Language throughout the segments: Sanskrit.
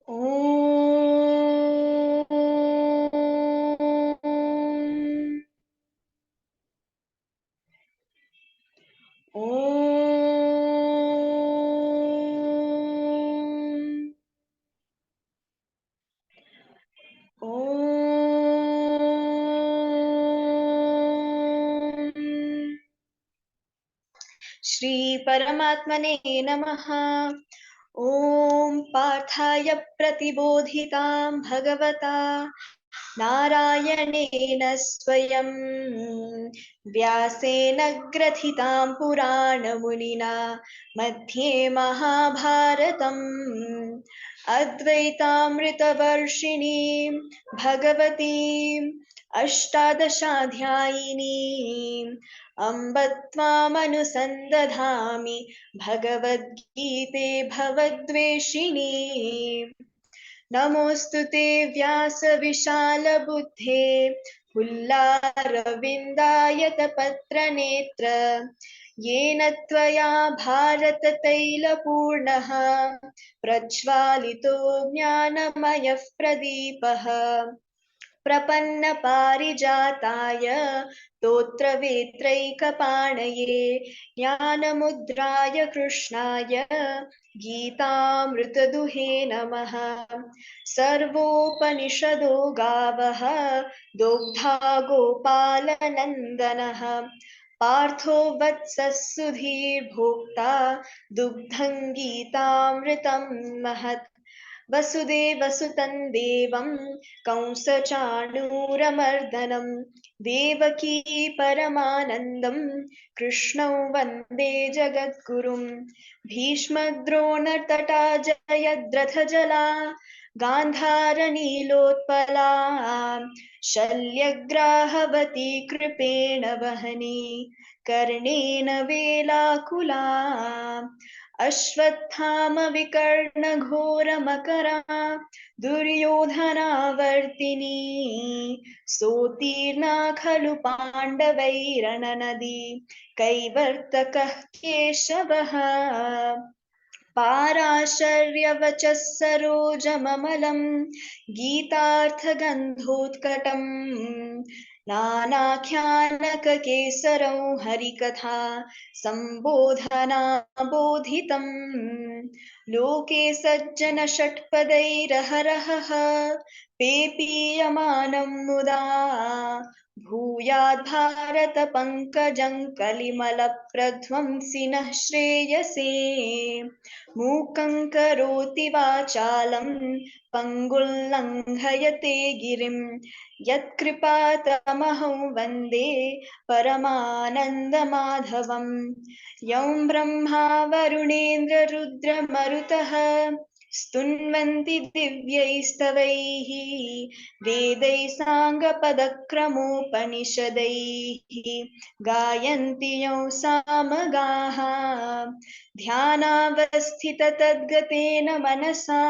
श्री परमात्मने नमः। ॐ पार्थाय प्रतिबोधितां भगवता नारायणेन स्वयं व्यासेन ग्रथितां पुराणमुनिना मध्ये महाभारतम् अद्वैतामृतवर्षिणीं भगवतीम् अष्टादशाध्यायिनीम् अम्ब त्वामनुसन्दधामि भगवद्गीते भवद्वेषिणी। नमोऽस्तु ते व्यासविशालबुद्धे पुल्लारविन्दायतपत्रनेत्र येन त्वया भारततैलपूर्णः प्रज्वालितो ज्ञानमयः प्रदीपः प्रपन्नपारिजाताय स्तोत्रवेत्रैकपाणये ज्ञानमुद्राय कृष्णाय गीतामृतदुहे नमः। सर्वोपनिषदो गावः दोग्धा गोपालनन्दनः पार्थो वत्सः सुधीर्भोक्ता दुग्धं गीतामृतं महत्। वसुदेवसुतं देवं कंसचाणूरमर्दनं देवकी परमानन्दं कृष्णं वन्दे जगद्गुरुं। भीष्मद्रोणतटा जयद्रथजला गान्धारनीलोत्पला शल्यग्राहवती कृपेण वहनी कर्णेन वेलाकुला अश्वत्थामविकर्णघोरमकरा दुर्योधनावर्तिनी सोत्तीर्णा खलु पाण्डवैरणनदी कैवर्तकः केशवः पाराशर्यवचः सरोजममलं गीतार्थगन्धोत्कटम् नानाख्यानककेसरं हरिकथा सम्बोधनाबोधितम् लोके सज्जनषट्पदैरहरहः पेपीयमानं मुदा भूयाद् पंकजं कलिमलप्रध्वंसिनः श्रेयसे मूकं करोति वाचालं पङ्गुल्लङ्घयते गिरिं यत्कृपातमहं वन्दे परमानन्दमाधवम् यं ब्रह्मा वरुणेन्द्ररुद्रमरुतः स्तुन्वन्ति दिव्यैस्तवैः वेदैः साङ्गपदक्रमोपनिषदैः गायन्ति यं सामगाः ध्यानावस्थिततद्गतेन मनसा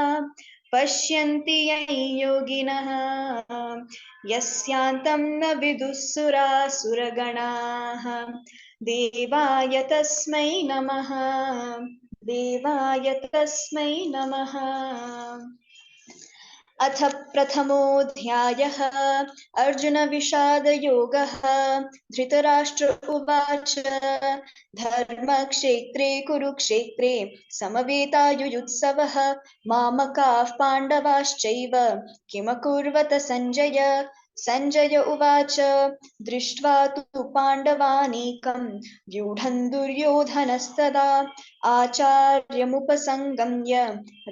पश्यन्ति यं योगिनः यस्यान्तं न विदुःसुरासुरगणाः देवाय तस्मै नमः देवाय तस्मै नमः। अथ प्रथमोऽध्यायः अर्जुनविषादयोगः। धृतराष्ट्र उवाच धर्मक्षेत्रे कुरुक्षेत्रे समवेतायुयुत्सवः मामकाः पाण्डवाश्चैव किमकुर्वत सञ्जय। सञ्जय उवाच दृष्ट्वा तु पाण्डवानीकं व्यूढं दुर्योधनस्तदा आचार्यमुपसङ्गम्य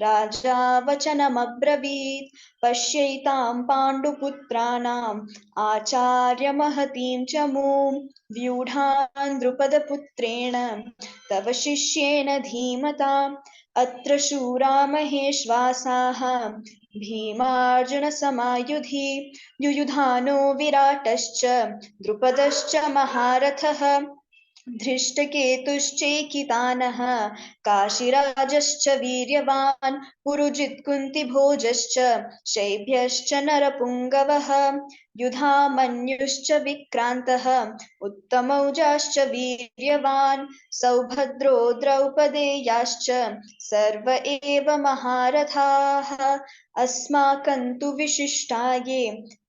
राजा वचनमब्रवीत् पश्यैतां पाण्डुपुत्राणाम् आचार्यमहतीं च मूं व्यूढां द्रुपदपुत्रेण तव शिष्येन धीमता अत्र शूरा महेश्वासाः भीमार्जुनसमायुधि युयुधानो विराटश्च द्रुपदश्च महारथः धृष्टकेतुश्चैकितानः काशीराजश्च वीर्यवान् पुरुजित्कुन्तिभोजश्च शैब्यश्च नरपुङ्गवः युधामन्युश्च विक्रान्तः उत्तमौजाश्च वीर्यवान् सौभद्रो द्रौपदेयाश्च सर्व एव महारथाः अस्माकं तु विशिष्टाये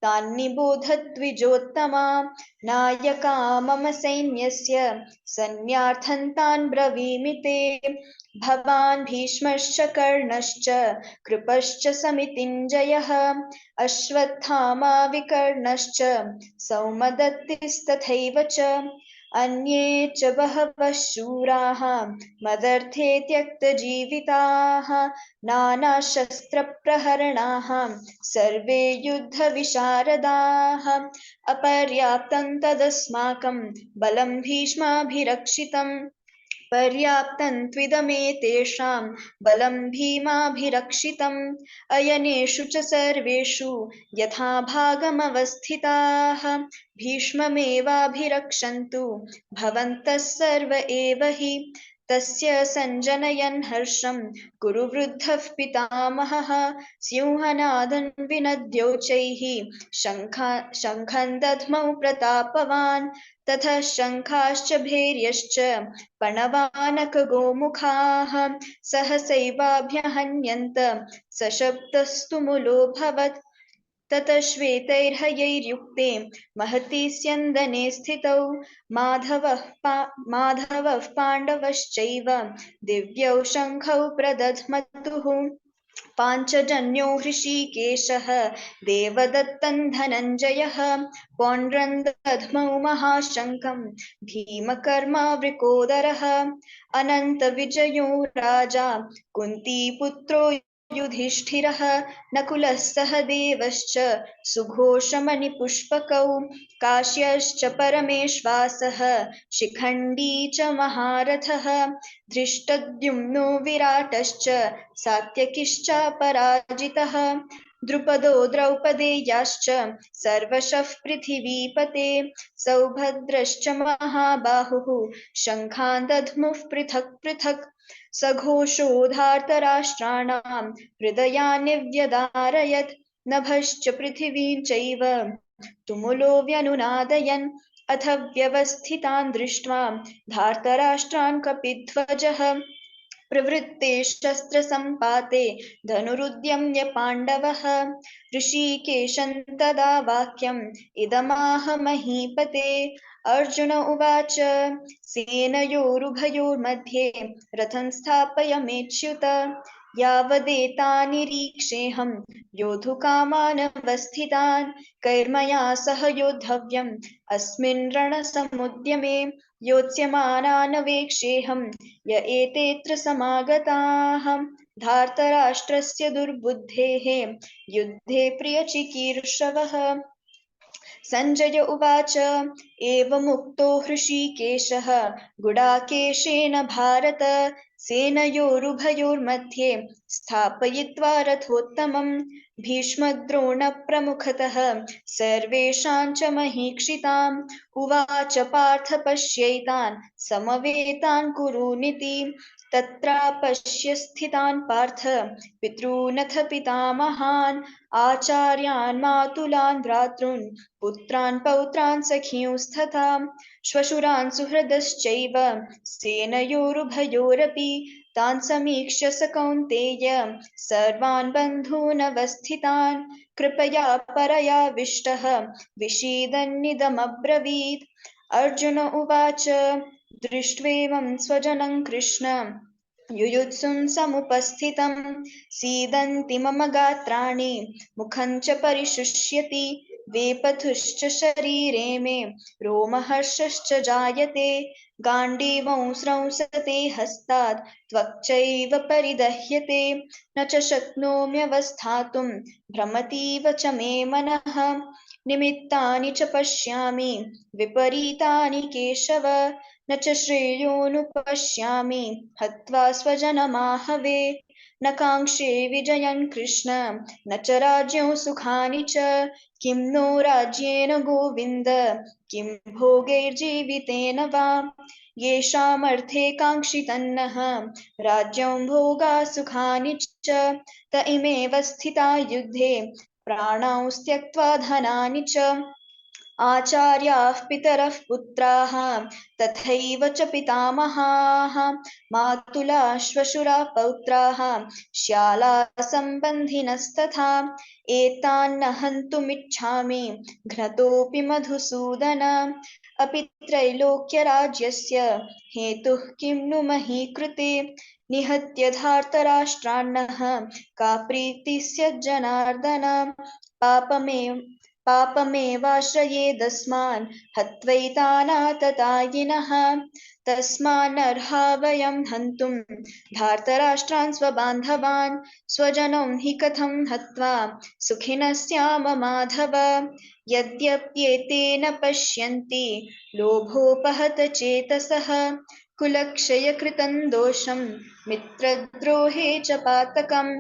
तान्निबोधद्विजोत्तमा नायका मम सैन्यस्य सन्न्यार्थं तान् ब्रवीमि ते भवान् भीष्मश्च कर्णश्च कृपश्च समितिञ्जयः अश्वत्थामा विकर्णश्च सौमदत्तिस्तथैव च अन्ये च बहवः शूराः मदर्थे त्यक्तजीविताः नानाशस्त्रप्रहरणाः सर्वे युद्धविशारदाः अपर्याप्तं तदस्माकं बलं भीष्माभिरक्षितम् पर्याप्तं त्विदमेतेषां बलं भीमाभिरक्षितम् अयनेषु च सर्वेषु यथा भागमवस्थिताः भीष्ममेवाभिरक्षन्तु भवन्तः सर्व एव हि तस्य सञ्जनयन् हर्षं कुरु वृद्धः पितामहः सिंहनादं विनद्योच्चैः शङ्खं दध्मौ प्रतापवान् ततः शङ्खाश्च भैर्यश्च पणवानकगोमुखाः सहसैवाभ्यहन्यन्त सशब्दस्तु मुलोऽभवत् ततः श्वेतैर्हयैर्युक्ते महति स्यन्दने स्थितौ माधवः पाण्डवश्चैव दिव्यौ शङ्खौ प्रदध्मतुः पाञ्चजन्यो हृषीकेशः देवदत्तं धनञ्जयः पौण्ड्रं दध्मौ महाशङ्खं भीमकर्मावृकोदरः अनन्तविजयो राजा कुन्तीपुत्रो युधिष्ठिरः नकुलः सह देवश्च सुघोषमणिपुष्पकौ काश्यश्च परमेश्वासः शिखण्डी च महारथः धृष्टद्युम्नो विराटश्च सात्यकिश्चापराजितः द्रुपदो द्रौपदेयाश्च सर्वशः पृथिवीपते सौभद्रश्च महाबाहुः शङ्खान् दध्मुः पृथक् पृथक् सघोषो धार्तराष्ट्राणां हृदयानि व्यदारयत् नभश्च पृथिवीं चैव तुमुलो व्यनुनादयन् अथ व्यवस्थितान् दृष्ट्वा धार्तराष्ट्रान् कपिध्वजः प्रवृत्ते शस्त्रसम्पाते धनुरुद्यम्य पाण्डवः ऋषिकेशं तदा वाक्यम् इदमाह महीपते अर्जुन उवाच सेनयोरुभयोर्मध्ये रथं स्थापयमेच्युत यावदेतान्निरीक्षेऽहं योद्धुकामानवस्थितान् कैर्मया सह योद्धव्यम् अस्मिन् रणसमुद्यमे योत्स्यमानानवेक्षेऽहं य एतेऽत्र समागताः धार्तराष्ट्रस्य दुर्बुद्धेः युद्धे प्रियचिकीर्षवः सञ्जय उवाच एवमुक्तो हृषीकेशः गुडाकेशेन भारत सेनयोरुभयोर्मध्ये स्थापयित्वा रथोत्तमम् भीष्मद्रोणप्रमुखतः सर्वेषां च महीक्षिताम् उवाच पार्थ पश्यैतान् समवेतान् कुरूनिति तत्रापश्य स्थितान् पार्थ पितॄनथ पितामहान् आचार्यान् मातुलान् भ्रातॄन् पुत्रान् पौत्रान् सखींस्तथा श्वशुरान् सुहृदश्चैव सेनयोरुभयोरपि तान् समीक्ष्य स कौन्तेय सर्वान् बन्धूनवस्थितान् कृपया परयाविष्टः विषीदन्निदमब्रवीत् अर्जुन उवाच दृष्ट्वेमं स्वजनं कृष्ण युयुत्सुं समुपस्थितं सीदन्ति मम गात्राणि मुखं च परिशुष्यति वेपथुश्च शरीरे मे रोमहर्षश्च जायते गाण्डीवं स्रंसते हस्तात् त्वक्चैव परिदह्यते न च शक्नोम्यवस्थातुं भ्रमतीव च मे मनः निमित्तानि च पश्यामि विपरीतानि केशव न च श्रेयोनुपश्यामि हत्वा स्वजनमाहवे न काङ्क्षे विजयन् कृष्ण न च राज्ञो सुखानि च किं नो राज्येन गोविन्द किं भोगैर्जीवितेन वा येषामर्थे काङ्क्षितन्नः राज्यं भोगा सुखानि च त इमेव स्थिता युद्धे प्राणांस्त्यक्त्वा धनानि च आचार्याः पितरः पुत्राः तथैव च पितामहाः मातुलाः श्वशुराः पौत्राः श्यालाः सम्बन्धिनस्तथा एतान्न हन्तुमिच्छामि घ्नतोऽपि मधुसूदन अपि त्रैलोक्यराज्यस्य हेतुः किं नु मही कृते निहत्य धार्तराष्ट्रान्नः का प्रीतिः स्यात् जनार्दन पापमेव पापमेवाश्रयेदस्मान् हत्वैतानाततायिनः तस्मान्नर्हा वयं हन्तुं धार्तराष्ट्रान् स्वबान्धवान् स्वजनं हि कथं हत्वा सुखिनः स्याम माधव यद्यप्येतेन पश्यन्ति लोभोपहत चेतसः कुलक्षयकृतं दोषं मित्रद्रोहे च पातकम्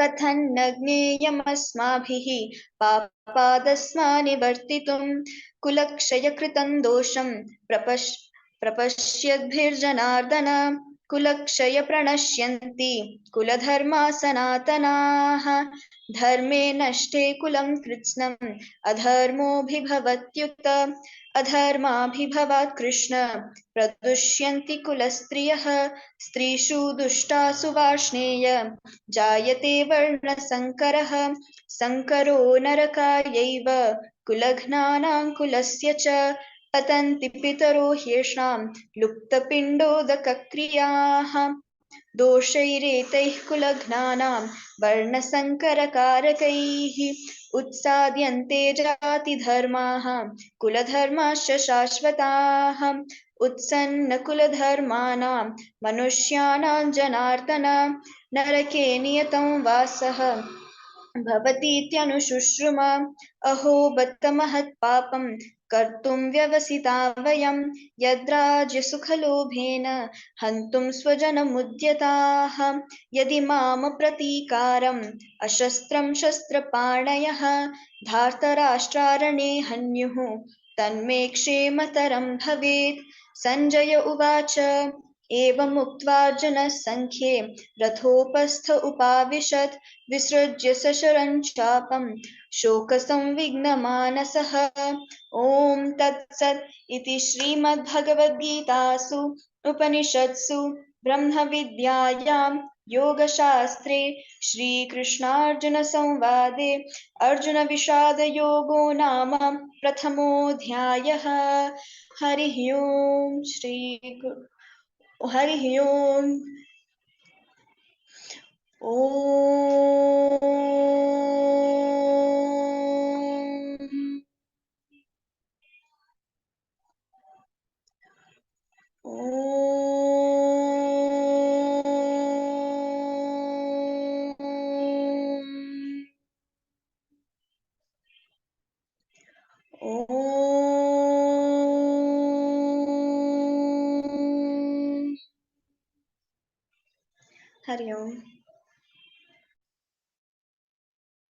कथन्न ज्ञेयमस्माभिः पापादस्मानिवर्तितुं कुलक्षयकृतं दोषं प्रपश्यद्भिर्जनार्दन कुलक्षयप्रणश्यन्ति कुलधर्मा सनातनाः धर्मे नष्टे कुलं कृत्स्नम् अधर्मोऽभिभवत्युत अधर्माभिभवात् कृष्ण प्रदुष्यन्ति कुलस्त्रियः स्त्रीषु दुष्टासु वार्ष्णेय जायते वर्णसङ्करः सङ्करो नरकायैव कुलघ्नानां कुलस्य च पतन्ति पितरो ह्येषां लुप्तपिण्डोदकक्रियाः दोषैरेतैः कुलघ्नानां वर्णसङ्करकारकैः उत्साद्यन्ते जातिधर्माः कुलधर्माश्च शाश्वताः उत्सन्नकुलधर्माणां मनुष्याणां जनार्दन नरके नियतं वासः भवतीत्यनुशुश्रुम अहो बत महत्पापं कर्तुं व्यवसिता वयं यद्राज्यसुखलोभेन हन्तुं स्वजनमुद्यताः यदि माम प्रतीकारम् अशस्त्रं शस्त्रपाणयः धार्तराष्ट्रारणे हन्युः तन्मे क्षेमतरं भवेत् सञ्जय उवाच एवमुक्त्वार्जुनः सङ्ख्ये रथोपस्थ उपाविशत् विसृज्य सशरं चापं शोकसंविघ्नमानसः ॐ तत्सत् इति श्रीमद्भगवद्गीतासु उपनिषत्सु ब्रह्मविद्यायां योगशास्त्रे श्रीकृष्णार्जुनसंवादे अर्जुनविषादयोगो नाम प्रथमोऽध्यायः हरिः ओम् हरिः ओम् ॐ हरि ओम्